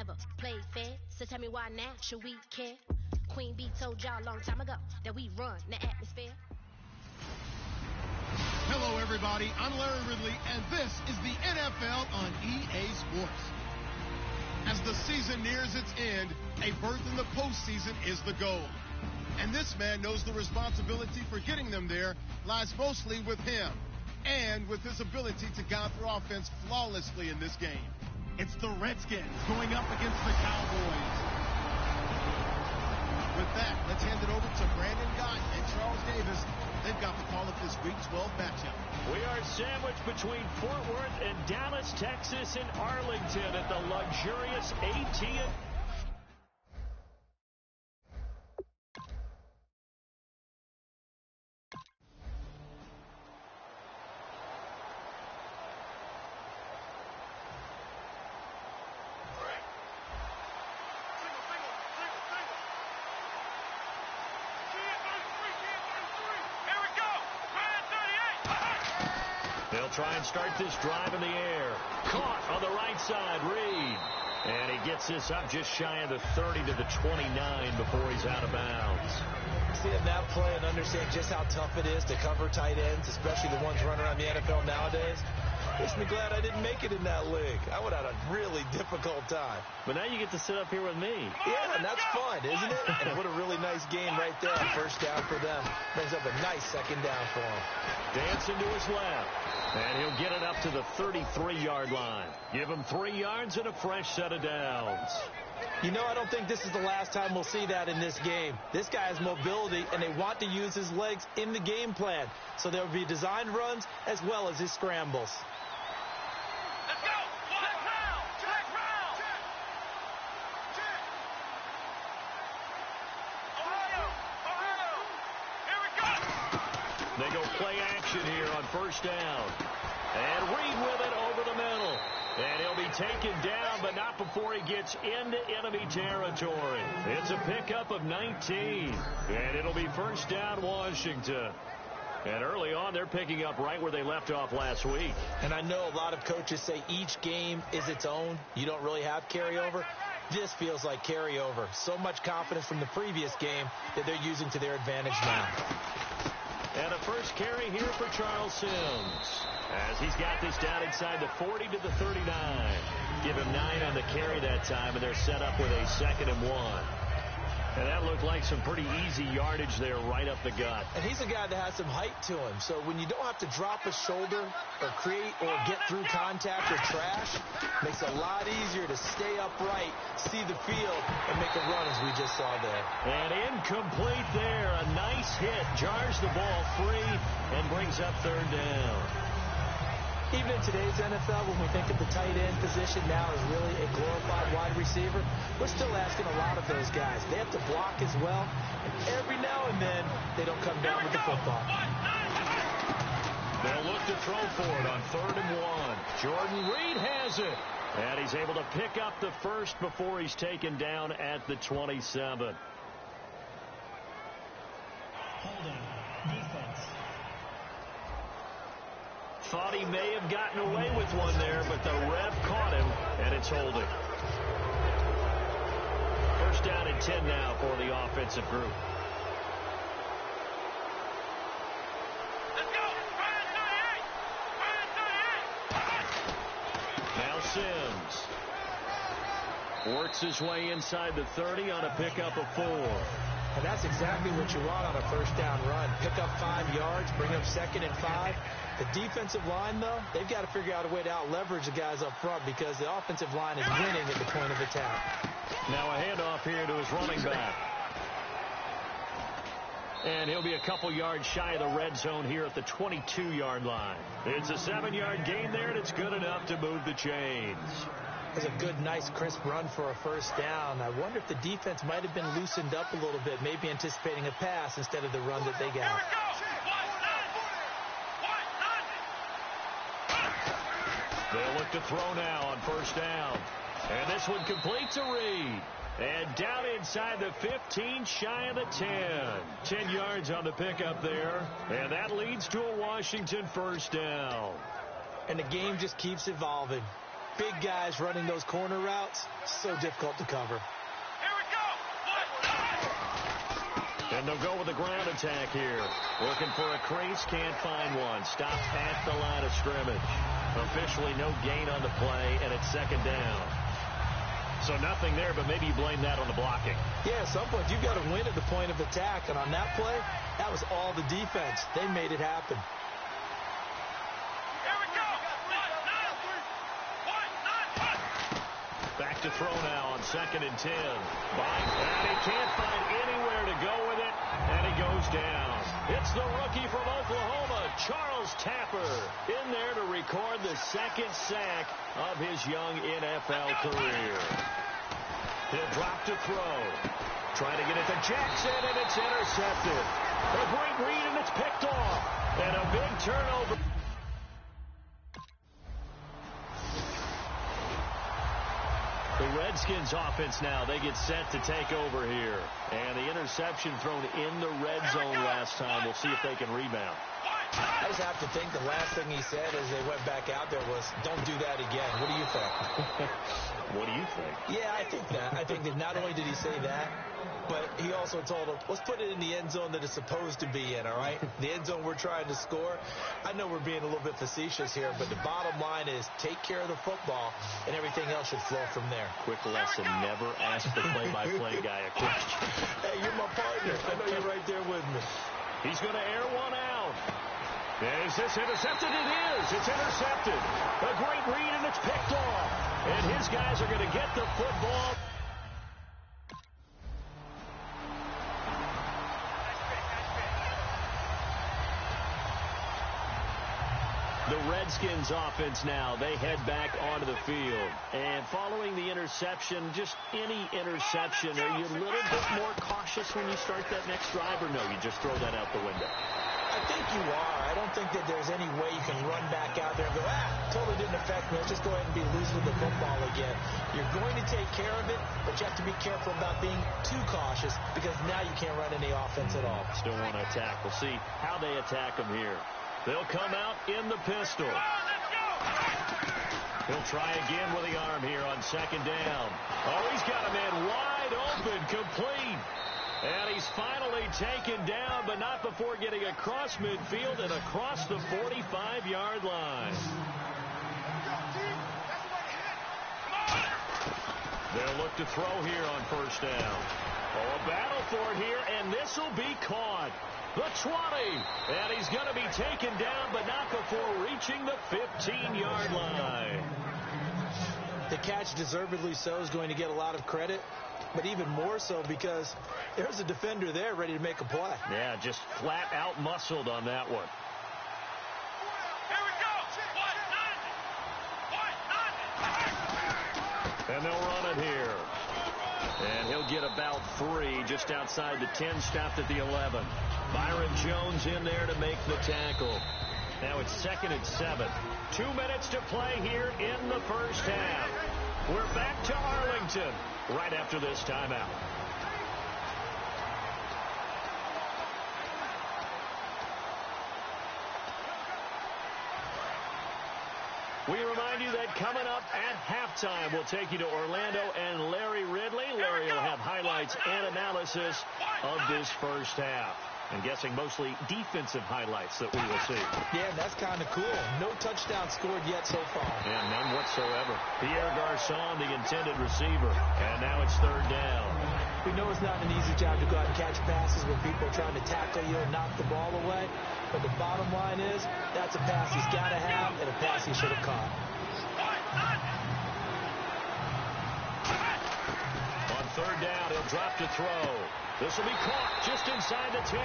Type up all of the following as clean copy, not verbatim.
never played fair. So tell me why now should we care? Queen Bee told y'all a long time ago that we run the atmosphere. Hello, everybody. I'm Larry Ridley, and this is the NFL on EA Sports. As the season nears its end, a berth in the postseason is the goal. And this man knows the responsibility for getting them there lies mostly with him and with his ability to guide their offense flawlessly in this game. It's the Redskins going up against the Cowboys. With that, let's hand it over to Brandon Gott and Charles Davis. They've got the call of this Week 12 matchup. We are sandwiched between Fort Worth and Dallas, Texas, and Arlington at the luxurious AT&T. They'll try and start this drive in the air. Caught on the right side, Reed. And he gets this up just shy of the 30 to the 29 before he's out of bounds. Seeing that play and understand just how tough it is to cover tight ends, especially the ones running around the NFL nowadays, makes me glad I didn't make it in that league. I would have had a really difficult time. But now you get to sit up here with me. Yeah, and that's fun, isn't it? And what a really nice game right there. First down for them. Brings up a nice second down for him. Dancing to his left. And he'll get it up to the 33-yard line. Give him 3 yards and a fresh set of downs. You know, I don't think this is the last time we'll see that in this game. This guy has mobility, and they want to use his legs in the game plan. So there will be designed runs as well as his scrambles. Let's go! Check round! Check round! Check! Ohio! Here we go! They go play action here on first down. And Reed with it over the middle. And he'll be taken down, but not before he gets into enemy territory. It's a pickup of 19. And it'll be first down, Washington. And early on, they're picking up right where they left off last week. And I know a lot of coaches say each game is its own. You don't really have carryover. This feels like carryover. So much confidence from the previous game that they're using to their advantage now. And a first carry here for Charles Sims, as he's got this down inside the 40 to the 39. Give him 9 on the carry that time, and they're set up with a 2nd and 1. And that looked like some pretty easy yardage there right up the gut. And he's a guy that has some height to him. So when you don't have to drop a shoulder or create or get through contact or trash, it makes it a lot easier to stay upright, see the field, and make a run as we just saw there. And incomplete there. A nice hit. Jars the ball free and brings up 3rd down. Even in today's NFL, when we think of the tight end position now as really a glorified wide receiver, we're still asking a lot of those guys. They have to block as well, and every now and then, they don't come down with the football. They'll look to throw for it on 3rd and 1. Jordan Reed has it, and he's able to pick up the first before he's taken down at the 27. Holding. Defense. Thought he may have gotten away with one there, but the ref caught him, and it's holding. First down and 10 now for the offensive group. Let's go! Ryan 38! Now Sims works his way inside the 30 on a pickup of 4. And that's exactly what you want on a first down run. Pick up 5 yards, bring up 2nd and 5. The defensive line, though, they've got to figure out a way to out-leverage the guys up front because the offensive line is winning at the point of attack. Now a handoff here to his running back. And he'll be a couple yards shy of the red zone here at the 22-yard line. It's a 7-yard gain there, and it's good enough to move the chains. It was a good, nice, crisp run for a first down. I wonder if the defense might have been loosened up a little bit, maybe anticipating a pass instead of the run that they got. They'll look to throw now on first down. And this one complete to Reed. And down inside the 15, shy of the 10. 10 yards on the pickup there. And that leads to a Washington first down. And the game just keeps evolving. big guys running those corner routes, so difficult to cover. Here we go. And they'll go with the ground attack here. Looking for a crease, can't find one. Stopped at the line of scrimmage. Officially no gain on the play, and it's second down. So nothing there, but maybe you blame that on the blocking. Yeah, at some point you've got to win at the point of attack, and on that play, that was all the defense. They made it happen. Here we go. Back to throw now on 2nd and 10. And he can't find anywhere to go with it, and he goes down. It's the rookie from Oklahoma, Charles Tapper, in there to record the 2nd sack of his young NFL career. He'll drop to throw. Trying to get it to Jackson, and it's intercepted. A great read, and it's picked off. And a big turnover. The Redskins offense now, they get set to take over here. And the interception thrown in the red zone last time. We'll see if they can rebound. I just have to think the last thing he said as they went back out there was, don't do that again. What do you think? What do you think? Yeah, I think that. I think that not only did he say that, but he also told them, let's put it in the end zone that it's supposed to be in, all right? The end zone we're trying to score. I know we're being a little bit facetious here, but the bottom line is take care of the football, and everything else should flow from there. Quick lesson, never ask the play-by-play guy a question. Hey, you're my partner. I know you're right there with me. He's going to air one out. Is this intercepted? It is. It's intercepted. A great read, and it's picked off. And his guys are going to get the football. The Redskins offense now, they head back onto the field. And following the interception, just any interception, are you a little bit more cautious when you start that next drive, or no, you just throw that out the window? I think you are. I don't think that there's any way you can run back out there and go, totally didn't affect me. Let's just go ahead and be losing the football again. You're going to take care of it, but you have to be careful about being too cautious because now you can't run any offense at all. Still want to attack. We'll see how they attack them here. They'll come out in the pistol. He'll try again with the arm here on 2nd down. Oh, he's got a man wide open, complete. And he's finally taken down, but not before getting across midfield and across the 45-yard line. They'll look to throw here on 1st down. Oh, a battle for it here, and this will be caught. The 20, and he's going to be taken down, but not before reaching the 15-yard line. The catch, deservedly so, is going to get a lot of credit, but even more so because there's a defender there ready to make a play. Yeah, just flat out muscled on that one. Here we go. And they'll run it here. And he'll get about 3 just outside the 10, stopped at the 11. Byron Jones in there to make the tackle. Now it's 2nd and 7. 2 minutes to play here in the first half. We're back to Arlington right after this timeout. We remind you that coming up at halftime, we'll take you to Orlando and Larry Ridley. Larry will have highlights and analysis of this first half. I'm guessing mostly defensive highlights that we will see. Yeah, that's kind of cool. No touchdown scored yet so far. Yeah, none whatsoever. Pierre Garçon, the intended receiver. And now it's 3rd down. We know it's not an easy job to go out and catch passes when people are trying to tackle you and knock the ball away. But the bottom line is, that's a pass he's got to have and a pass he should have caught. On 3rd down, he'll drop to throw. This will be caught just inside the 10. So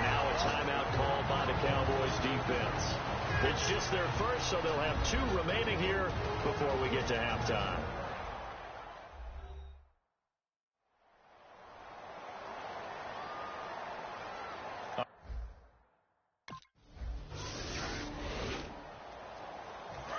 now a timeout called by the Cowboys defense. It's just their first, so they'll have 2 remaining here before we get to halftime.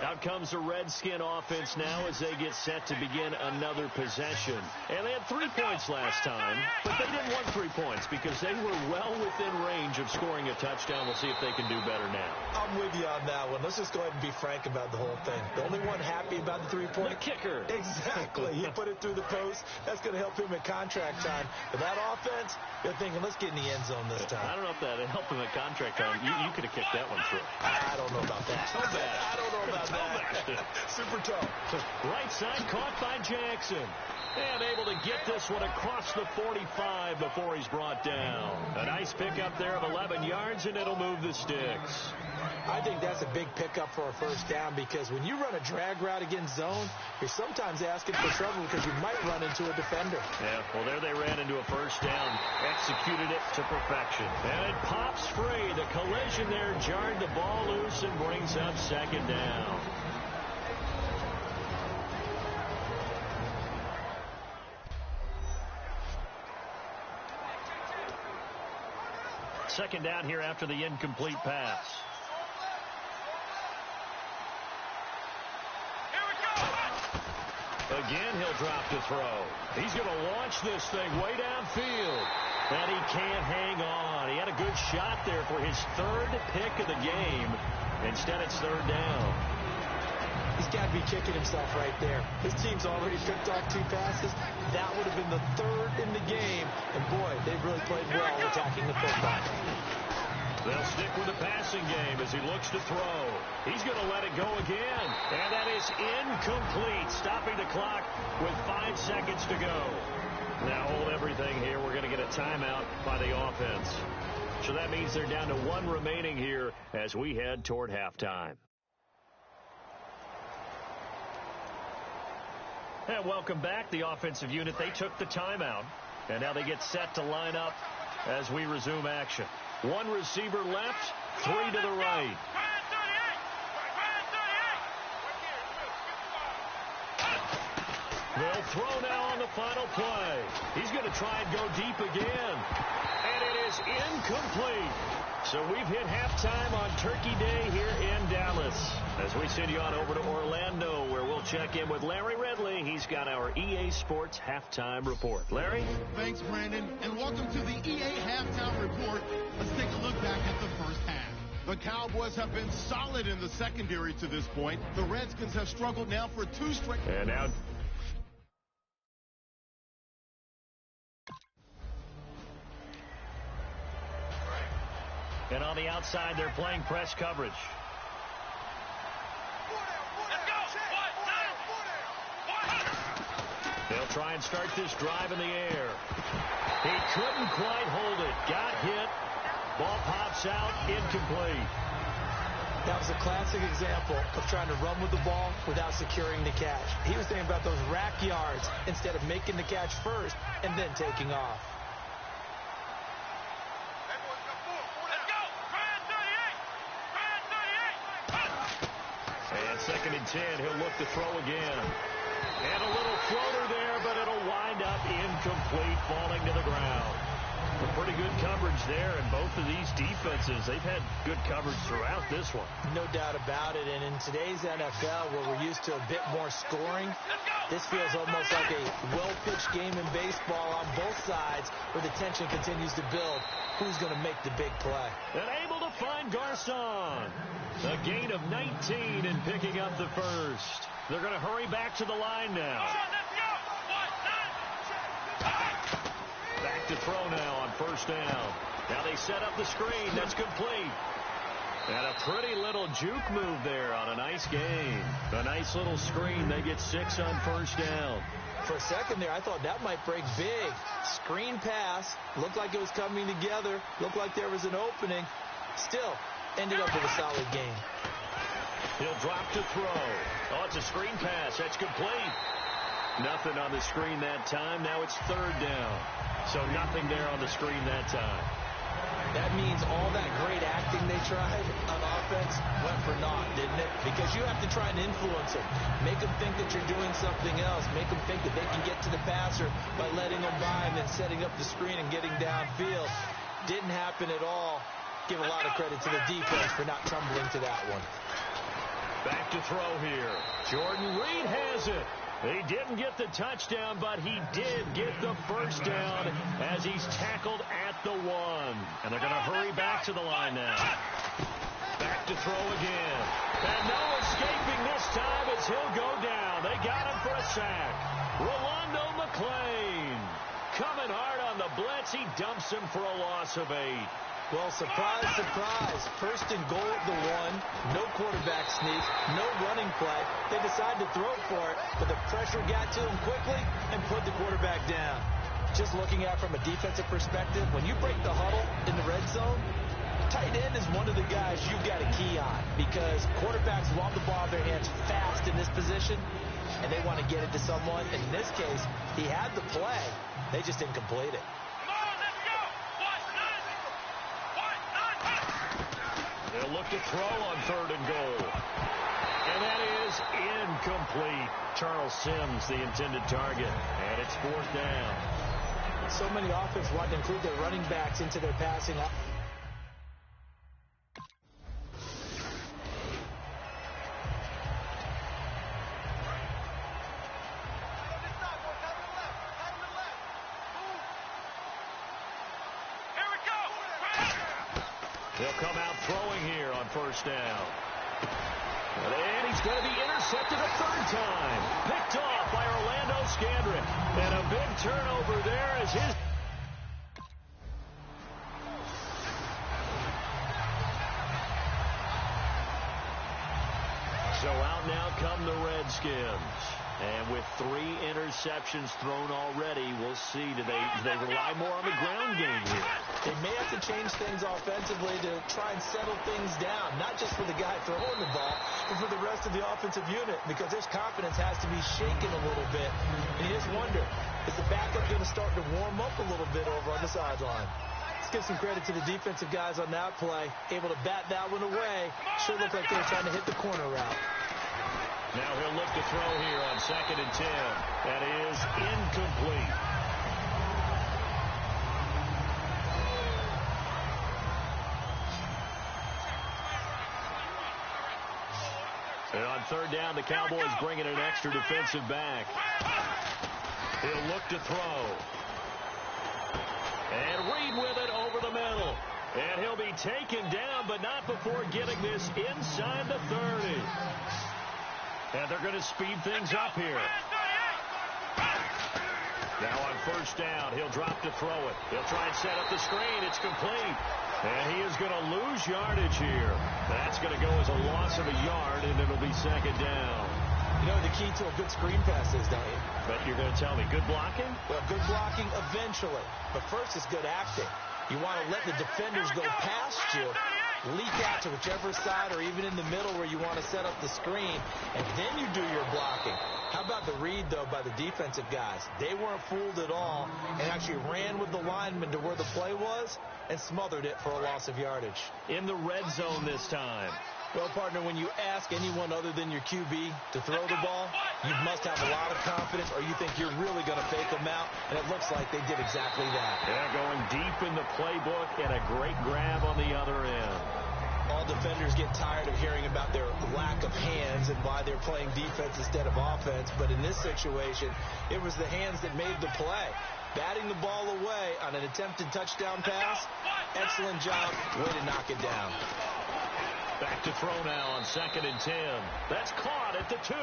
Out out comes the Redskin offense now as they get set to begin another possession. And they had 3 points last time, but they didn't want 3 points because they were well within range of scoring a touchdown. We'll see if they can do better now. I'm with you on that one. Let's just go ahead and be frank about the whole thing. The only one happy about the 3-point. The kicker. Exactly. He put it through the post. That's going to help him at contract time. But that offense, they're thinking, let's get in the end zone this time. I don't know if that helped him at contract time. You could have kicked that one through. I don't know about that. Toe bash. I don't know about that. Super toe. Right side caught by Jackson. And able to get this one across the 45 before he's brought down. A nice pickup there of 11 yards, and it'll move the sticks. I think that's a big pickup for a first down because when you run a drag route against zone, you're sometimes asking for trouble because you might run into a defender. Yeah, well, there they ran into a first down, executed it to perfection. And it pops free. The collision there jarred the ball loose and brings up second down. Second down here after the incomplete pass. Again, he'll drop to throw. He's going to launch this thing way downfield. And he can't hang on. He had a good shot there for his third pick of the game. Instead, it's third down. He's got to be kicking himself right there. His team's already picked off 2 passes. That would have been the third in the game. And, boy, they've really played well attacking the football. They'll stick with the passing game as he looks to throw. He's going to let it go again. And that is incomplete, stopping the clock with 5 seconds to go. Now hold everything here. We're going to get a timeout by the offense. So that means they're down to 1 remaining here as we head toward halftime. And welcome back. The offensive unit, they took the timeout. And now they get set to line up as we resume action. 1 receiver left, 3 to the right. They'll throw now on the final play. He's going to try and go deep again. And it is incomplete. So we've hit halftime on Turkey Day here in Dallas. As we send you on over to Orlando, where we'll check in with Larry Ridley. He's got our EA Sports Halftime Report. Larry? Thanks, Brandon, and welcome to the EA Halftime Report. Let's take a look back at the first half. The Cowboys have been solid in the secondary to this point. The Redskins have struggled now for 2 straight. And now... And on the outside, they're playing press coverage. They'll try and start this drive in the air. He couldn't quite hold it. Got hit. Ball pops out. Incomplete. That was a classic example of trying to run with the ball without securing the catch. He was thinking about those rack yards instead of making the catch first and then taking off. And 2nd and 10, he'll look to throw again. And a little floater there, but it'll wind up incomplete, falling to the ground. A pretty good coverage there, and both of these defenses, they've had good coverage throughout this one. No doubt about it, and in today's NFL, where we're used to a bit more scoring, this feels almost like a well-pitched game in baseball on both sides, where the tension continues to build. Who's going to make the big play? And able to find Garcon. A gain of 19 and picking up the first. They're going to hurry back to the line now. Back to throw now on first down. Now they set up the screen. That's complete. And a pretty little juke move there on a nice game. A nice little screen. They get 6 on first down. For a second there, I thought that might break big. Screen pass. Looked like it was coming together. Looked like there was an opening. Still ended up with a solid game. He'll drop to throw. Oh, it's a screen pass. That's complete. Nothing on the screen that time. Now it's third down. So nothing there on the screen that time. That means all that great acting they tried on offense went for naught, didn't it? Because you have to try and influence them. Make them think that you're doing something else. Make them think that they can get to the passer by letting them by and then setting up the screen and getting downfield. Didn't happen at all. Give a lot of credit to the defense for not tumbling to that one. Back to throw here. Jordan Reed has it. He didn't get the touchdown, but he did get the first down as he's tackled at the 1. And they're going to hurry back to the line now. Back to throw again. And no escaping this time as he'll go down. They got him for a sack. Rolando McClain coming hard on the blitz. He dumps him for a loss of 8. Well, surprise, surprise. First and goal at the 1. No quarterback sneak. No running play. They decide to throw for it, but the pressure got to him quickly and put the quarterback down. Just looking at it from a defensive perspective, when you break the huddle in the red zone, tight end is one of the guys you've got a key on because quarterbacks want the ball in their hands fast in this position, and they want to get it to someone. In this case, he had the play. They just didn't complete it. They'll look to throw on 3rd and goal. And that is incomplete. Charles Sims, the intended target. And it's 4th down. So many offenses want to include their running backs into their passing. He'll come out throwing here on 1st down. And he's going to be intercepted a 3rd time. Picked off by Orlando Scandrick. And a big turnover there as his... So out now come the Redskins. And with 3 interceptions thrown already, we'll see. Do they rely more on the ground game here? They may have to change things offensively to try and settle things down, not just for the guy throwing the ball, but for the rest of the offensive unit, because his confidence has to be shaken a little bit. And you just wonder, is the backup going to start to warm up a little bit over on the sideline? Let's give some credit to the defensive guys on that play, able to bat that one away. Sure looked like they were trying to hit the corner route. Now he'll look to throw here on 2nd and 10. That is incomplete. And on 3rd down, the Cowboys bring in an extra defensive back. He'll look to throw. And Reed with it over the middle. And he'll be taken down, but not before getting this inside the 30. And they're going to speed things up here. Now on 1st down, he'll drop to throw it. He'll try and set up the screen. It's complete. And he is going to lose yardage here. That's going to go as a loss of a yard, and it'll be 2nd down. You know the key to a good screen pass is, don't you? But you're going to tell me, good blocking? Well, good blocking eventually. But first is good acting. You want to let the defenders go past you, leak out to whichever side or even in the middle where you want to set up the screen, and then you do your blocking. How about the read, though, by the defensive guys? They weren't fooled at all and actually ran with the lineman to where the play was and smothered it for a loss of yardage. In the red zone this time. Well, partner, when you ask anyone other than your QB to throw the ball, you must have a lot of confidence or you think you're really going to fake them out, and it looks like they did exactly that. Yeah, going deep in the playbook and a great grab on the other end. All defenders get tired of hearing about their lack of hands and why they're playing defense instead of offense, but in this situation, it was the hands that made the play. Batting the ball away on an attempted touchdown pass, excellent job, way to knock it down. Back to throw now on 2nd and 10. That's caught at the 2.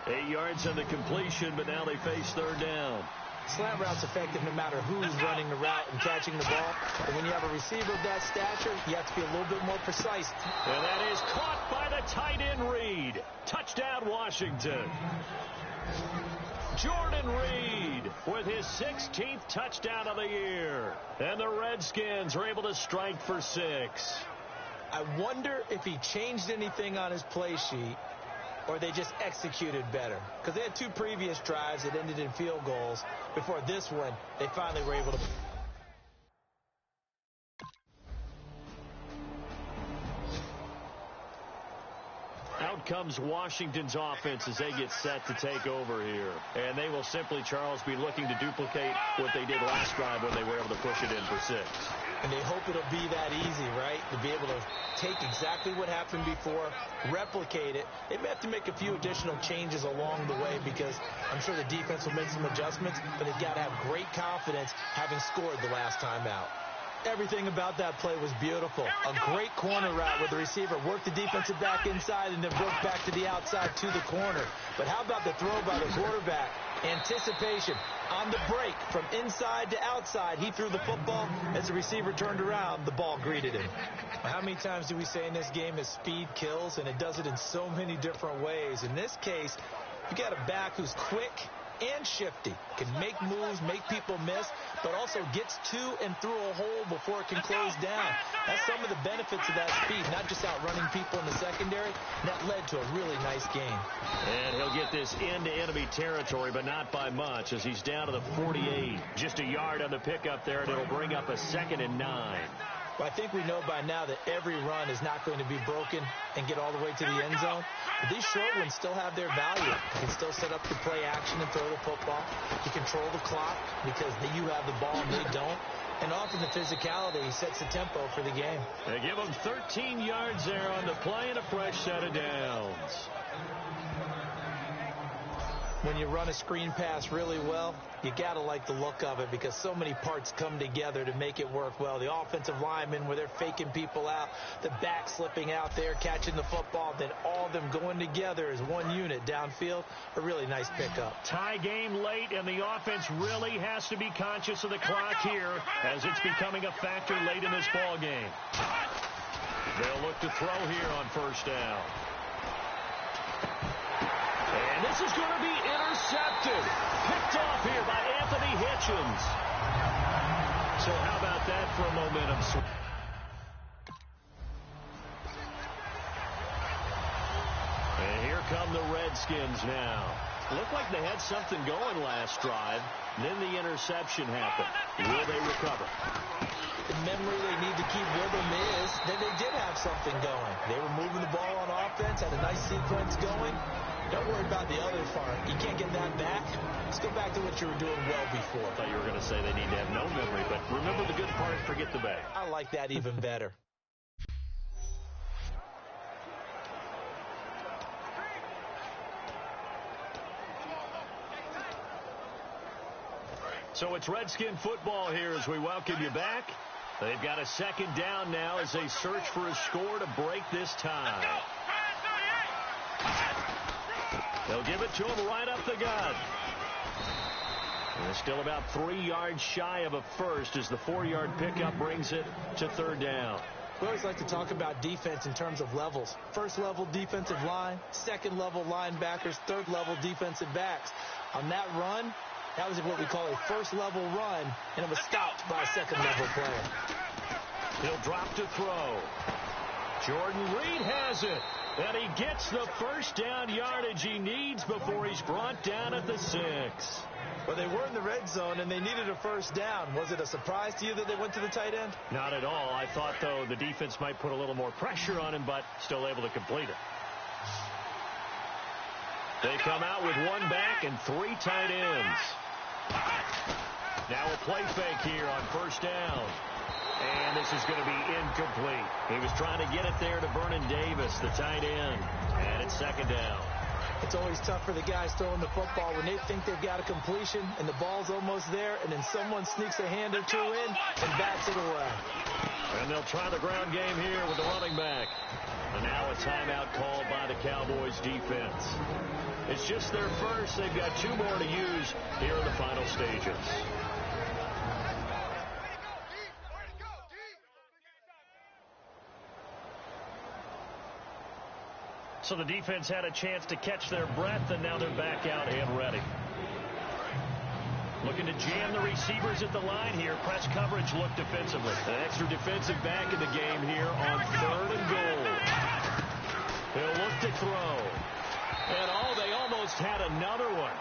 8 yards on the completion, but now they face 3rd down. Slant route's effective no matter who's running the route and catching the ball. But when you have a receiver of that stature, you have to be a little bit more precise. And that is caught by the tight end Reed. Touchdown, Washington. Jordan Reed with his 16th touchdown of the year. And the Redskins are able to strike for 6. I wonder if he changed anything on his play sheet or they just executed better. Because they had 2 previous drives that ended in field goals. Before this one, they finally were able to... Out comes Washington's offense as they get set to take over here. And they will simply, Charles, be looking to duplicate what they did last drive when they were able to push it in for 6. And they hope it'll be that easy, right? To be able to take exactly what happened before, replicate it. They may have to make a few additional changes along the way because I'm sure the defense will make some adjustments, but they've got to have great confidence having scored the last time out. Everything about that play was beautiful. A great corner route where the receiver worked the defensive back inside and then broke back to the outside to the corner. But how about the throw by the quarterback? Anticipation on the break from inside to outside. He threw the football. As the receiver turned around, the ball greeted him. How many times do we say in this game is speed kills? And it does it in so many different ways. In this case, you got a back who's quick and shifty, can make moves, make people miss, but also gets to and through a hole before it can close down. That's some of the benefits of that speed, not just outrunning people in the secondary. That led to a really nice game. And he'll get this into enemy territory, but not by much, as he's down to the 48. Just a yard on the pickup there, and it'll bring up a 2nd and 9. Well, I think we know by now that every run is not going to be broken and get all the way to the end zone. But these short ones still have their value. You can still set up the play action and throw the football. You control the clock because you have the ball and they don't. And often the physicality sets the tempo for the game. They give them 13 yards there on the play and a fresh set of downs. When you run a screen pass really well, you got to like the look of it because so many parts come together to make it work well. The offensive linemen where they're faking people out, the back slipping out there, catching the football, then all of them going together as one unit downfield. A really nice pickup. Tie game late, and the offense really has to be conscious of the clock here as it's becoming a factor late in this ball game. They'll look to throw here on 1st down. And this is going to be intercepted. Picked off here by Anthony Hitchens. So how about that for a momentum swing? And here come the Redskins now. Looked like they had something going last drive. Then the interception happened. Will they recover? The memory they need to keep with them is that they did have something going. They were moving the ball on offense, had a nice sequence going. Don't worry about the other part. You can't get that back. Let's go back to what you were doing well before. I thought you were going to say they need to have no memory, but remember the good part, forget the bad. I like that even better. So it's Redskin football here as we welcome you back. They've got a 2nd down now as they search for a score to break this tie. They'll give it to him right up the gut. And they're still about 3 yards shy of a first as the 4-yard pickup brings it to 3rd down. We always like to talk about defense in terms of levels. 1st level defensive line, 2nd level linebackers, 3rd level defensive backs. On that run, that was what we call a 1st level run, and it was stopped by a 2nd level player. He'll drop to throw. Jordan Reed has it. And he gets the 1st down yardage he needs before he's brought down at the 6. Well, they were in the red zone, and they needed a 1st down. Was it a surprise to you that they went to the tight end? Not at all. I thought, though, the defense might put a little more pressure on him, but still able to complete it. They come out with 1 back and 3 tight ends. Now a play fake here on 1st down. And this is going to be incomplete. He was trying to get it there to Vernon Davis, the tight end. And it's 2nd down. It's always tough for the guys throwing the football when they think they've got a completion and the ball's almost there, and then someone sneaks a hand or 2 in and bats it away. And they'll try the ground game here with the running back. And now a timeout called by the Cowboys defense. It's just their first. They've got 2 more to use here in the final stages. So the defense had a chance to catch their breath, and now they're back out and ready. Looking to jam the receivers at the line here. Press coverage look defensively. An extra defensive back in the game here on 3rd and goal. He'll look to throw. And they almost had another one.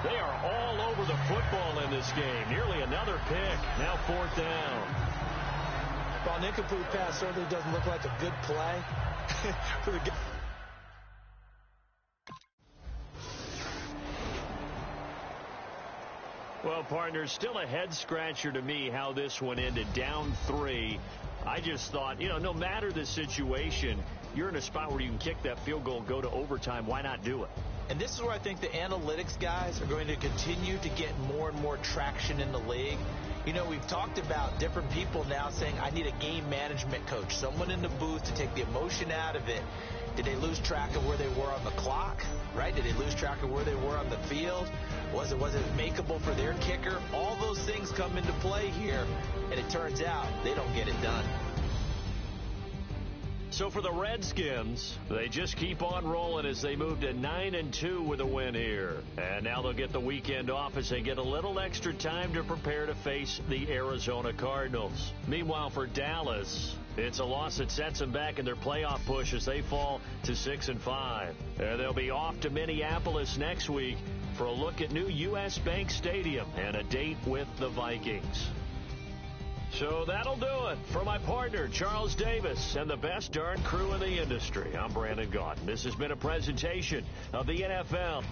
They are all over the football in this game. Nearly another pick. Now 4th down. Well, an incomplete pass certainly doesn't look like a good play for the Well, partner, still a head-scratcher to me how this one ended, down 3. I just thought, no matter the situation, you're in a spot where you can kick that field goal and go to overtime. Why not do it? And this is where I think the analytics guys are going to continue to get more and more traction in the league. We've talked about different people now saying, I need a game management coach, someone in the booth to take the emotion out of it. Did they lose track of where they were on the clock, right? Did they lose track of where they were on the field? Was it makeable for their kicker? All those things come into play here, and it turns out they don't get it done. So for the Redskins, they just keep on rolling as they move to 9-2 with a win here. And now they'll get the weekend off as they get a little extra time to prepare to face the Arizona Cardinals. Meanwhile, for Dallas, it's a loss that sets them back in their playoff push as they fall to 6-5. And they'll be off to Minneapolis next week for a look at new U.S. Bank Stadium and a date with the Vikings. So that'll do it. For my partner, Charles Davis, and the best darn crew in the industry, I'm Brandon Gaudin. This has been a presentation of the NFL